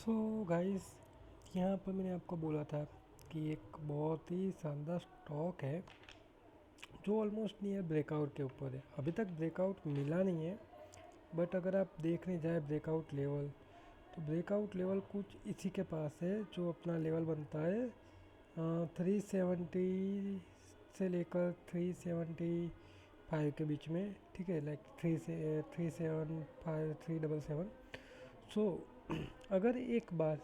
So guys, यहाँ पर मैंने आपको बोला था कि एक बहुत ही शानदार स्टॉक है जो ऑलमोस्ट नियर ब्रेकआउट के ऊपर है। अभी तक ब्रेकआउट मिला नहीं है, बट अगर आप देखने जाए ब्रेकआउट लेवल, तो ब्रेकआउट लेवल कुछ इसी के पास है। जो अपना लेवल बनता है 370 से लेकर 375 के बीच में, ठीक है, लाइक 375 377। सो अगर एक बार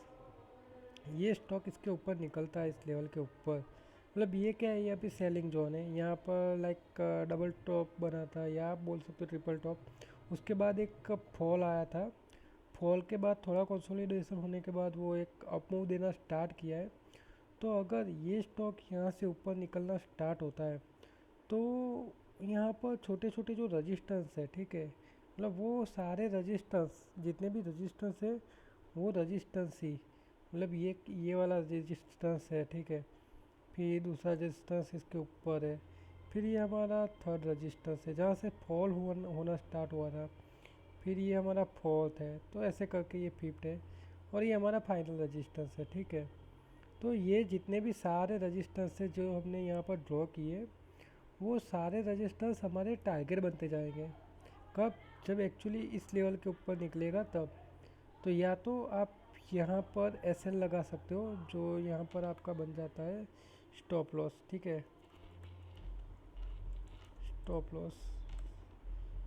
ये स्टॉक इसके ऊपर निकलता है, इस लेवल के ऊपर, मतलब ये क्या है, ये अभी सेलिंग जोन है। यहाँ पर लाइक डबल टॉप बना था, या आप बोल सकते हो ट्रिपल टॉप। उसके बाद एक फॉल आया था। फॉल के बाद थोड़ा कंसोलिडेशन होने के बाद वो एक अप मूव देना स्टार्ट किया है। तो अगर ये स्टॉक यहाँ से ऊपर निकलना स्टार्ट होता है, तो यहाँ पर छोटे छोटे जो रजिस्टेंस है, ठीक है, मतलब वो सारे रजिस्टेंस, जितने भी रजिस्टेंस है, वो रजिस्टेंस ही, मतलब ये वाला रजिस्टेंस है, ठीक है। फिर दूसरा रजिस्टेंस इसके ऊपर है। फिर ये हमारा थर्ड रजिस्टेंस है जहाँ से फॉल होना स्टार्ट हुआ था। फिर ये हमारा फोर्थ है, तो ऐसे करके ये फिफ्थ है, और ये हमारा फाइनल रजिस्टेंस है, ठीक है। तो ये जितने भी सारे रजिस्टेंस है जो हमने यहाँ पर ड्रॉ किए, वो सारे रजिस्टेंस हमारे टारगेट बनते जाएंगे। कब? जब एक्चुअली इस लेवल के ऊपर निकलेगा तब। तो या तो आप यहाँ पर एस एल लगा सकते हो, जो यहाँ पर आपका बन जाता है स्टॉप लॉस, ठीक है, स्टॉप लॉस।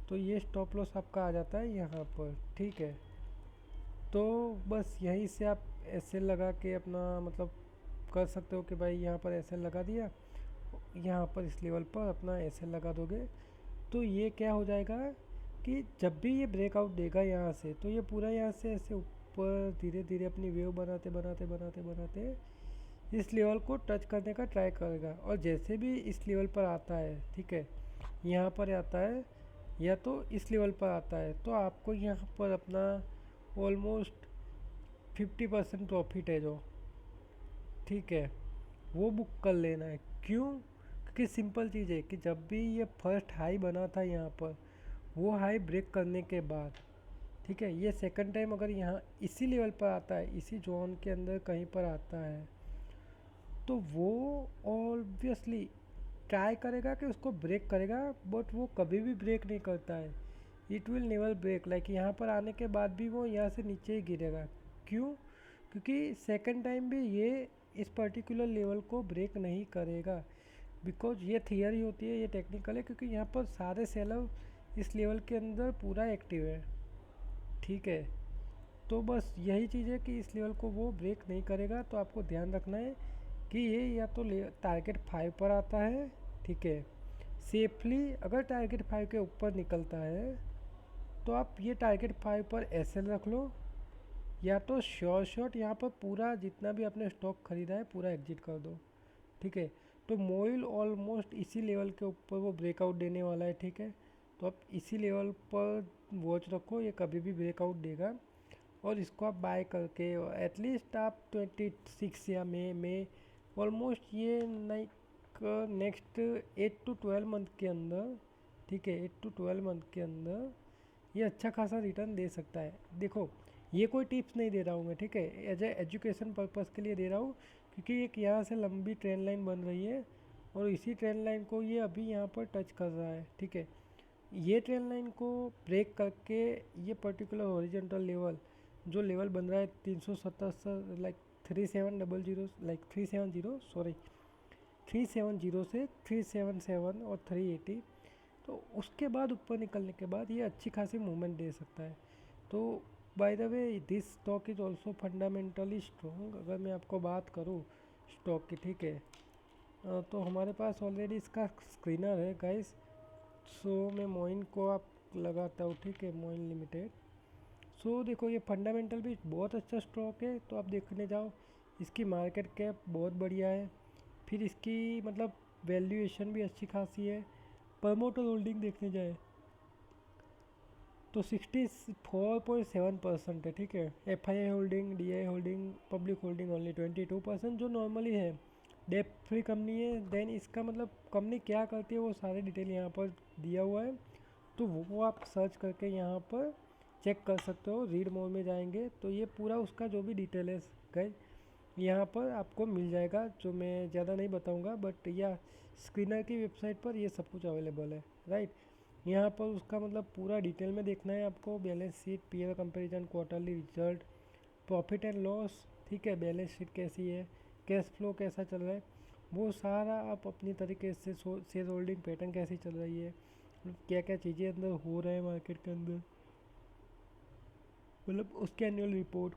तो ये स्टॉप लॉस आपका आ जाता है यहाँ पर, ठीक है। तो बस यहीं से आप एस एल लगा के अपना मतलब कर सकते हो कि भाई यहाँ पर एस एल लगा दिया, यहाँ पर इस लेवल पर अपना एस एल लगा दोगे। तो ये क्या हो जाएगा कि जब भी ये ब्रेकआउट देगा यहाँ से, तो ये पूरा यहाँ से ऐसे ऊपर धीरे धीरे अपनी वेव बनाते बनाते बनाते बनाते इस लेवल को टच करने का ट्राई करेगा। और जैसे भी इस लेवल पर आता है, ठीक है, यहाँ पर आता है या तो इस लेवल पर आता है, तो आपको यहाँ पर अपना ऑलमोस्ट 50% प्रॉफिट है जो, ठीक है, वो बुक कर लेना है। क्यों? क्योंकि सिंपल चीज़ है कि जब भी ये फर्स्ट हाई बना था यहाँ पर, वो हाई ब्रेक करने के बाद, ठीक है, ये सेकंड टाइम अगर यहाँ इसी लेवल पर आता है, इसी जोन के अंदर कहीं पर आता है, तो वो ऑब्वियसली ट्राई करेगा कि उसको ब्रेक करेगा, बट वो कभी भी ब्रेक नहीं करता है। It will never break, like यहाँ पर आने के बाद भी वो यहाँ से नीचे ही गिरेगा। क्यों? क्योंकि सेकंड टाइम भी ये इस पर्टिकुलर लेवल को ब्रेक नहीं करेगा। बिकॉज ये थियरी होती है, ये टेक्निकल है, क्योंकि यहाँ पर सारे सेलर इस लेवल के अंदर पूरा एक्टिव है, ठीक है। तो बस यही चीज़ है कि इस लेवल को वो ब्रेक नहीं करेगा। तो आपको ध्यान रखना है कि ये या तो टारगेट 5 पर आता है, ठीक है, सेफली। अगर टारगेट 5 के ऊपर निकलता है, तो आप ये टारगेट 5 पर एस एल रख लो, या तो श्योर शॉट यहाँ पर पूरा जितना भी आपने स्टॉक खरीदा है पूरा एग्जिट कर दो, ठीक है। तो मोइल ऑलमोस्ट इसी लेवल के ऊपर वो ब्रेकआउट देने वाला है, ठीक है। तो आप इसी लेवल पर वॉच रखो, ये कभी भी ब्रेकआउट देगा, और इसको आप बाय करके एटलीस्ट आप 26 या मई में ऑलमोस्ट ये लाइक नेक्स्ट 8 to 12 मंथ के अंदर, ठीक है, 8 to 12 मंथ के अंदर ये अच्छा खासा रिटर्न दे सकता है। देखो, ये कोई टिप्स नहीं दे रहा हूँ मैं, ठीक है, एज ए एजुकेशन पर्पज़ के लिए दे रहा हूँ, क्योंकि एक यहाँ से लंबी ट्रेंड लाइन बन रही है, और इसी ट्रेंड लाइन को ये अभी यहाँ पर टच कर रहा है, ठीक है। ये ट्रेंड लाइन को ब्रेक करके ये पर्टिकुलर हॉरिजॉन्टल लेवल, जो लेवल बन रहा है 377, लाइक 3700, लाइक 370, सॉरी 370 से 377 और 380, तो उसके बाद ऊपर निकलने के बाद ये अच्छी खासी मूवमेंट दे सकता है। तो by the way this stock is also fundamentally strong. अगर मैं आपको बात करूँ स्टॉक की, ठीक है, तो हमारे पास ऑलरेडी इसका स्क्रीनर है गाइस। सो मैं मोइन को आप लगाता हूँ, ठीक है, मोइन लिमिटेड। सो देखो, ये फंडामेंटल भी बहुत अच्छा स्टॉक है, तो आप देखने जाओ, इसकी मार्केट कैप बहुत बढ़िया है। फिर इसकी मतलब वैल्यूएशन भी अच्छी खासी है। प्रमोटर होल्डिंग देखने जाए तो 64.7% है, ठीक है। F I I holding, D I holding, public holding only 22%, जो नॉर्मली है। डेप फ्री कंपनी है। देन इसका मतलब कंपनी क्या करती है वो सारे डिटेल यहाँ पर दिया हुआ है, तो वो आप सर्च करके यहाँ पर चेक कर सकते हो। रीड मोड में जाएंगे तो ये पूरा उसका जो भी डिटेल है गाइस यहाँ पर आपको मिल जाएगा, जो मैं ज़्यादा नहीं बताऊंगा, बट या स्क्रीनर की वेबसाइट पर ये सब कुछ अवेलेबल है, राइट। यहाँ पर उसका मतलब पूरा डिटेल में देखना है आपको, balance sheet, peer comparison, quarterly result, profit and loss, ठीक है, बैलेंस शीट कैसी है, कैश फ्लो कैसा चल रहा है, वो सारा आप अपनी तरीके से शेयर होल्डिंग पैटर्न कैसी चल रही है, क्या क्या चीज़ें अंदर हो रहा है मार्केट के अंदर, मतलब उसके एनुअल रिपोर्ट,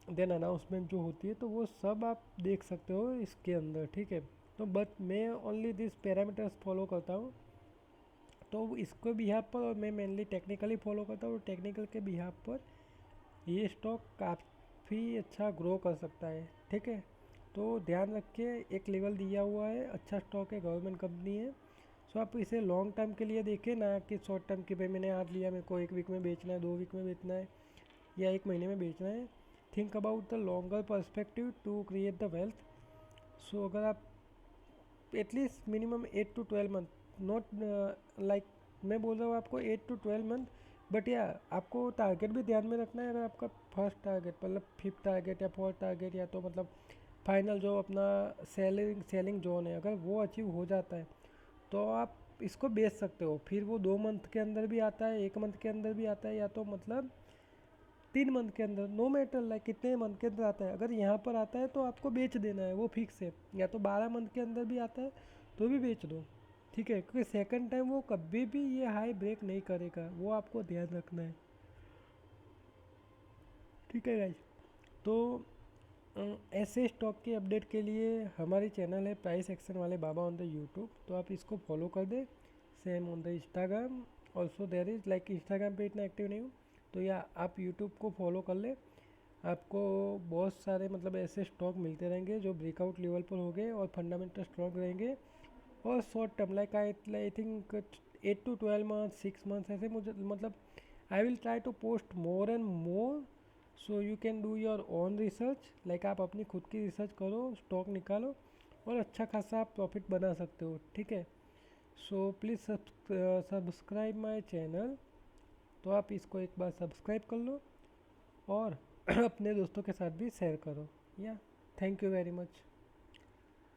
देन अनाउंसमेंट जो होती है, तो वो सब आप देख सकते हो इसके अंदर, ठीक है। तो बट मैं ओनली दिस पैरामीटर्स फॉलो करता हूँ, तो इसको बिहाफ पर, और मैं मेनली टेक्निकली फॉलो करता हूँ, टेक्निकल के बिहाफ पर ये स्टॉक काफ़ी अच्छा ग्रो कर सकता है, ठीक है। तो ध्यान रखिए, एक लेवल दिया हुआ है, अच्छा स्टॉक है, गवर्नमेंट कंपनी है। सो आप इसे लॉन्ग टर्म के लिए देखें, ना कि शॉर्ट टर्म की भाई मैंने आज लिया, मेरे को 1 वीक में बेचना है, 2 वीक में बेचना है, या 1 महीने में बेचना है। Think about the longer perspective to create the wealth. So अगर आप at least minimum 8 to 12 month, not like मैं बोल रहा हूँ आपको 8 to 12 मंथ, बट या आपको टारगेट भी ध्यान में रखना है। अगर आपका फर्स्ट टारगेट मतलब 5th टारगेट या 4th टारगेट, या तो मतलब फाइनल जो अपना सेलिंग जोन है, अगर वो अचीव हो जाता है तो आप इसको बेच सकते हो। फिर वो 2 मंथ के अंदर भी आता है, 1 मंथ के अंदर भी आता है, या तो मतलब 3 मंथ के अंदर, नो मैटर लाइक कितने मंथ के अंदर आता है। अगर यहाँ पर आता है तो आपको बेच देना है, वो फिक्स है। या तो 12 मंथ के अंदर भी आता है तो भी बेच दो, ठीक है, क्योंकि सेकंड टाइम वो कभी भी ये हाई ब्रेक नहीं करेगा, वो आपको ध्यान रखना है, ठीक है गाइज। तो ऐसे स्टॉक के अपडेट के लिए हमारी चैनल है प्राइस एक्शन वाले बाबा ऑन द यूट्यूब, तो आप इसको फॉलो कर दे। Same on the Instagram also there is, like Instagram पे इतना एक्टिव नहीं हूँ, तो या आप यूट्यूब को फॉलो कर ले। आपको बहुत सारे मतलब ऐसे स्टॉक मिलते रहेंगे जो ब्रेकआउट लेवल पर हो गए और फंडामेंटल स्टॉक रहेंगे, और short term like I think 8 to 12 month, 6 month, ऐसे मुझे मतलब I will try to post more and more, so you can do your own research, like आप अपनी खुद की रिसर्च करो, स्टॉक निकालो, और अच्छा खासा आप प्रॉफिट बना सकते हो, ठीक है। So please subscribe my channel, तो आप इसको एक बार सब्सक्राइब कर लो, और अपने दोस्तों के साथ भी शेयर करो, या थैंक यू वेरी मच।